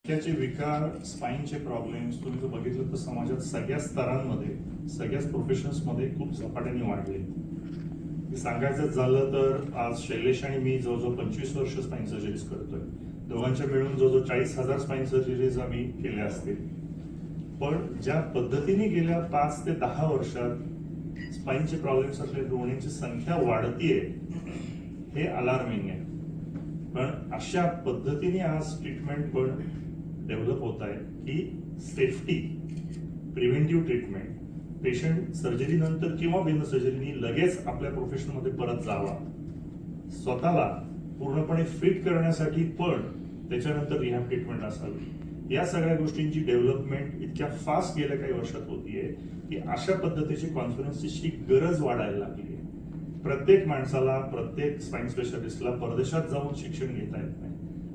डोक्याचे विकार, स्पाईनचे प्रॉब्लेम्स तुम्ही जर बघितलं तर समाजात सगळ्या स्तरांमध्ये, सगळ्याच प्रोफेशन्समध्ये खूप झपाट्याने वाढले. सांगायचं झालं तर आज शैलेश आणि मी जवळजवळ 25 वर्ष स्पाईन सर्जरीज करतोय. दोघांच्या मिळून जवळजवळ 40,000 स्पाईन सर्जरीज आम्ही केल्या असतील. पण ज्या पद्धतीने गेल्या 5 ते 10 वर्षात स्पाईनचे प्रॉब्लेम्स असलेल्या रुग्णांची संख्या वाढतीये हे अलार्मिंग आहे. पण अशा पद्धतीने आज ट्रीटमेंट पण डेव्हलप होत आहे की safety, preventive treatment, patient surgery नंतर किंवा बिना सर्जरीनी लगेच आपल्या प्रोफेशनमध्ये परत जावा, स्वतःला पूर्णपणे फिट करण्यासाठी पण त्याच्यानंतर रिहॅब ट्रीटमेंट असावी. या सगळ्या गोष्टींची डेव्हलपमेंट इतक्या फास्ट गेल्या काही वर्षात होतीये की अशा पद्धतीची कॉन्फरन्सची गरज वाढायला लागली आहे. प्रत्येक माणसाला, प्रत्येक स्पाईन स्पेशालिस्टला परदेशात जाऊन शिक्षण घेता येत नाही.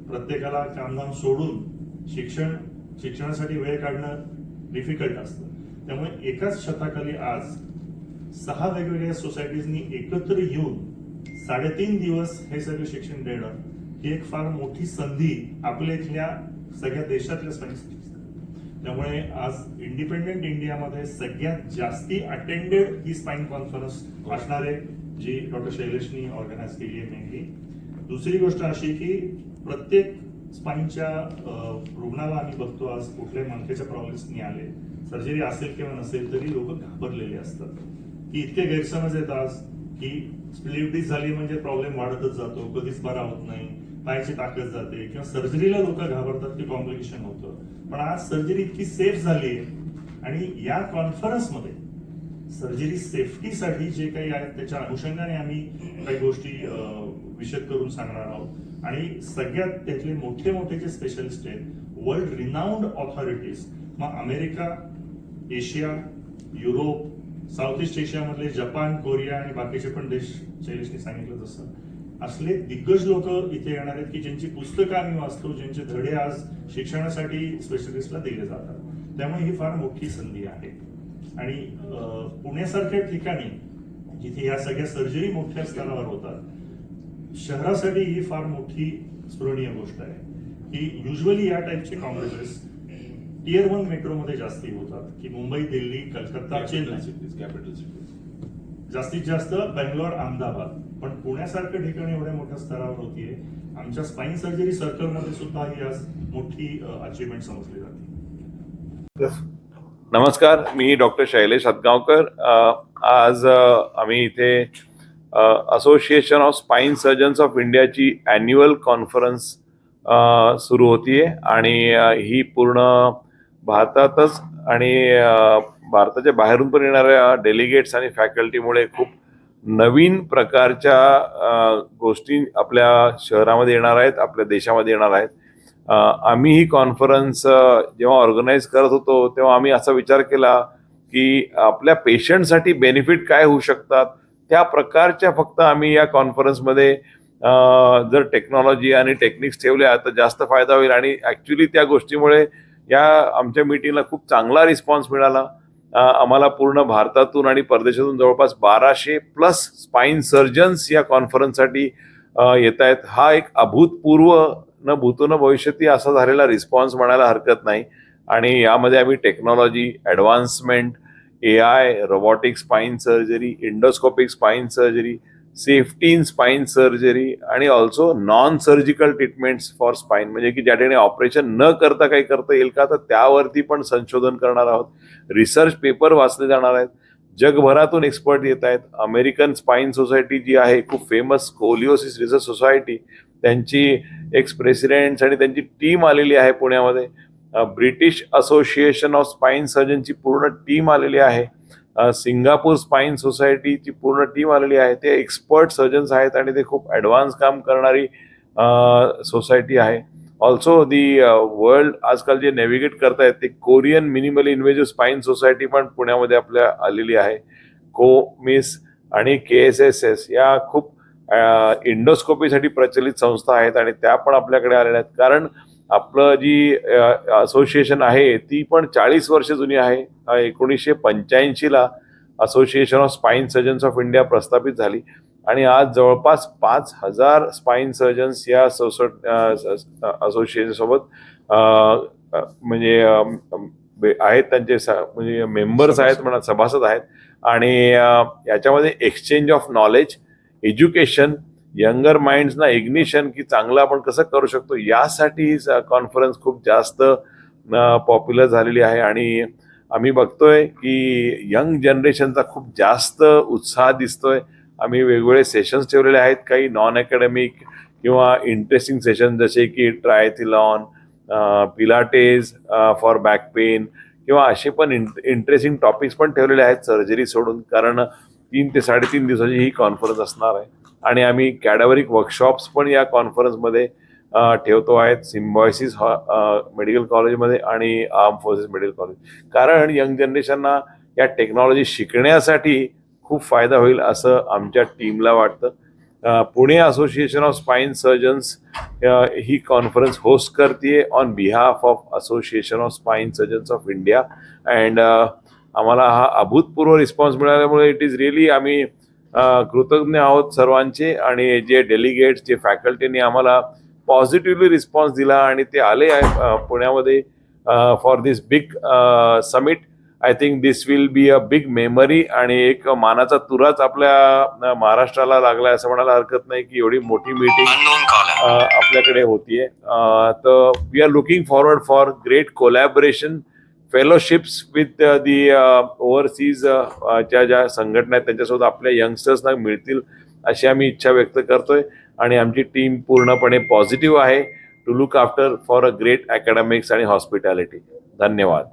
प्रत्येकाला कामधाम सोडून शिक्षणासाठी वेळ काढणं डिफिकल्ट असतं. त्यामुळे एकाच छताखाली आज 6 वेगवेगळ्या सोसायटीजनी एकत्र येऊन 3.5 दिवस हे सगळं शिक्षण देणं ही एक फार मोठी संधी आपल्या इथल्या सगळ्या देशातल्या स्पाईन स्पेशालिस्ट. त्यामुळे आज इंडिपेंडेंट इंडियामध्ये सगळ्यात जास्ती अटेंडेड ही स्पाईन कॉन्फरन्स असणारे जी डॉक्टर शैलेशनी ऑर्गनाईज केली आहे मेनली. दुसरी गोष्ट अशी की प्रत्येक स्पाईनच्या रुग्णाला आम्ही बघतो आज कुठल्याही मणक्याच्या प्रॉब्लेम्सनी आले, सर्जरी असेल किंवा नसेल तरी लोक घाबरलेले असतात की इतके गैरसमज आहेत आज की स्लीप डिस्क झाली म्हणजे प्रॉब्लेम वाढतच जातो, कधीच बरा होत नाही, पायाची ताकद जाते किंवा सर्जरीला लोक घाबरतात की कॉम्प्लिकेशन होतं. पण आज सर्जरी इतकी सेफ झाली आहे आणि या कॉन्फरन्समध्ये सर्जरी सेफ्टीसाठी जे काही आहे त्याच्या अनुषंगाने आम्ही काही गोष्टी विशद करून सांगणार आहोत. आणि सगळ्यात त्यातले मोठे मोठे जे स्पेशलिस्ट आहेत, वर्ल्ड रिनाउंड ऑथॉरिटीज, मग America, Asia, Europe, south east एशियामधले जपान, कोरिया आणि बाकीचे पण देश शैलेशने सांगितलं तसं असले दिग्गज लोक इथे येणार आहेत की ज्यांची पुस्तकं आम्ही वाचतो, ज्यांचे धडे आज शिक्षणासाठी स्पेशलिस्टला दिले जातात. त्यामुळे ही फार मोठी संधी आहे. आणि पुण्यासारख्या ठिकाणी जिथे या सगळ्या सर्जरी मोठ्या स्तरावर होतात, शहरासाठी ही फार मोठी स्मरणीय गोष्ट आहे की युजली या टाईपचे कॉंग्रेसेस टियर 1 मेट्रोमध्ये जास्ती होतात की मुंबई, दिल्ली, कलकत्ता, चेन्नई, कॅपिटल सिटीज, जास्तीत जास्त बेंगलोर, अहमदाबाद. पण पुण्यासारख्या ठिकाणी एवढ्या मोठ्या स्तरावर होतीये. आमच्या स्पाईन सर्जरी सर्कलमध्ये सुद्धा ही आज मोठी अचीवमेंट समजली जाते. नमस्कार, मी डॉक्टर शैलेश हदगावकर. आज आम्ही इथे association of spine surgeons of इंडियाची ॲन्युअल कॉन्फरन्स सुरू होतीये आणि ही पूर्ण भारतातच आणि भारताच्या बाहेरून पण येणाऱ्या डेलिगेट्स आणि फॅकल्टीमुळे खूप नवीन प्रकारच्या गोष्टी आपल्या शहरामध्ये येणार आहेत, आपल्या देशामध्ये येणार आहेत. आम्ही ही कॉन्फरन्स जेव्हा ऑर्गनाईज करत होतो तेव्हा आम्ही असा विचार केला की आपल्या पेशंटसाठी बेनिफिट काय होऊ शकतात, त्या प्रकारच्या फक्त आम्ही या कॉन्फरन्समध्ये जर टेक्नॉलॉजी आणि टेक्निक्स ठेवल्या तर जास्त फायदा होईल. आणि ॲक्च्युली त्या गोष्टीमुळे या आमच्या मीटिंगला खूप चांगला रिस्पॉन्स मिळाला. आम्हाला पूर्ण भारतातून आणि परदेशातून जवळपास 1200+ स्पाईन सर्जन्स या कॉन्फरन्ससाठी येत आहेत. हा एक अभूतपूर्व न भूतो न भविष्यती असा झालेला रिस्पॉन्स म्हणायला हरकत नाही. आणि यामध्ये आम्ही technology, advancement, AI, robotic spine surgery, endoscopic spine surgery, safety in spine surgery आणि also non surgical treatments for spine, म्हणजे की ज्या ठिकाणी ऑपरेशन न करता काही करता येईल का, तर त्यावरती पण संशोधन करणार आहोत. रिसर्च पेपर वाचले जाणार आहेत. जगभरातून एक्सपर्ट येत आहेत. अमेरिकन स्पाईन सोसायटी जी आहे, खूप फेमस स्कोलिओसिस रिसर्च सोसायटी, त्यांची एक्स प्रेसिडेंट्स आणि त्यांची टीम आलेली आहे पुण्यामध्ये. ब्रिटिश असोसिएशन ऑफ स्पाईन सर्जनची पूर्ण टीम आलेली आहे. सिंगापूर स्पाईन सोसायटीची पूर्ण टीम आलेली आहे. ते एक्सपर्ट सर्जन्स आहेत आणि ते खूप ॲडव्हान्स काम करणारी सोसायटी आहे. ऑल्सो दी वर्ल्ड आजकाल जे नेव्हिगेट करतायत ते Korean minimal invasive spine society पण पुण्यामध्ये आपल्या आलेली आहे. कोमिस आणि KSSS या खूप इंडोस्कोपीसाठी प्रचलित संस्था आहेत आणि त्या पण आपल्याकडे आलेल्या आहेत. कारण आपलं जी असोसिएशन आहे ती पण 40 वर्ष जुनी आहे. 1985ला association of spine surgeons of India प्रस्थापित झाली आणि आज जवळपास 5,000 स्पाईन सर्जन्स या असोसिएशन सोबत म्हणजे आहेत त्यांचे म्हणजे मेंबर्स आहेत म्हणा, सभासद आहेत. आणि याच्यामध्ये exchange of knowledge, education, younger माइंड्सना इग्निशन की चांगलं आपण कसं करू शकतो यासाठी कॉन्फरन्स खूप जास्त पॉप्युलर झालेली आहे. आणि आम्ही बघतोय की यंग जनरेशनचा खूप जास्त उत्साह दिसतोय. आम्ही वेगवेगळे सेशन्स ठेवलेले आहेत, काही नॉन अकॅडमिक किंवा इंटरेस्टिंग सेशन जसे की ट्रायथिलॉन, पिलाटेस फॉर बॅक पेन किंवा असे पण इंटरेस्टिंग टॉपिक्स पण ठेवलेले आहेत सर्जरी सोडून, कारण 3 ते 3.5 दिवसाची ही कॉन्फरन्स असणार आहे. आणि आम्ही कॅडावरिक वर्कशॉप्स पण या कॉन्फरन्समध्ये ठेवतो आहेत, सिम्बॉयसिस मेडिकल कॉलेजमध्ये आणि आर्म फोर्सेस मेडिकल कॉलेज, कारण यंग जनरेशनना या टेक्नॉलॉजी शिकण्यासाठी खूप फायदा होईल असं आमच्या टीमला वाटतं. Pune association of spine surgeons ही कॉन्फरन्स होस्ट करते on behalf of association of spine surgeons of India. And आम्हाला हा अभूतपूर्व रिस्पॉन्स मिळाल्यामुळे इट इज रिअली आम्ही कृतज्ञ आहोत सर्वांचे. आणि जे डेलिगेट्स, जे फॅकल्टीने आम्हाला पॉझिटिव्हली रिस्पॉन्स दिला आणि ते आले पुण्यामध्ये for this big summit. I think this will be a big memory आणि एक मानाचा तुराच आपल्या महाराष्ट्राला लागला असं म्हणायला हरकत नाही की एवढी मोठी मीटिंग आपल्याकडे होतीये. तर we are looking forward for great collaboration, fellowships with the overseas ज्या संघटना आहेत त्यांच्यासोबत आपल्या यंगस्टर्सना मिळतील अशी आम्ही इच्छा व्यक्त करतोय. आणि आमची टीम पूर्णपणे पॉझिटिव्ह आहे to look after for a great academics आणि हॉस्पिटॅलिटी. धन्यवाद.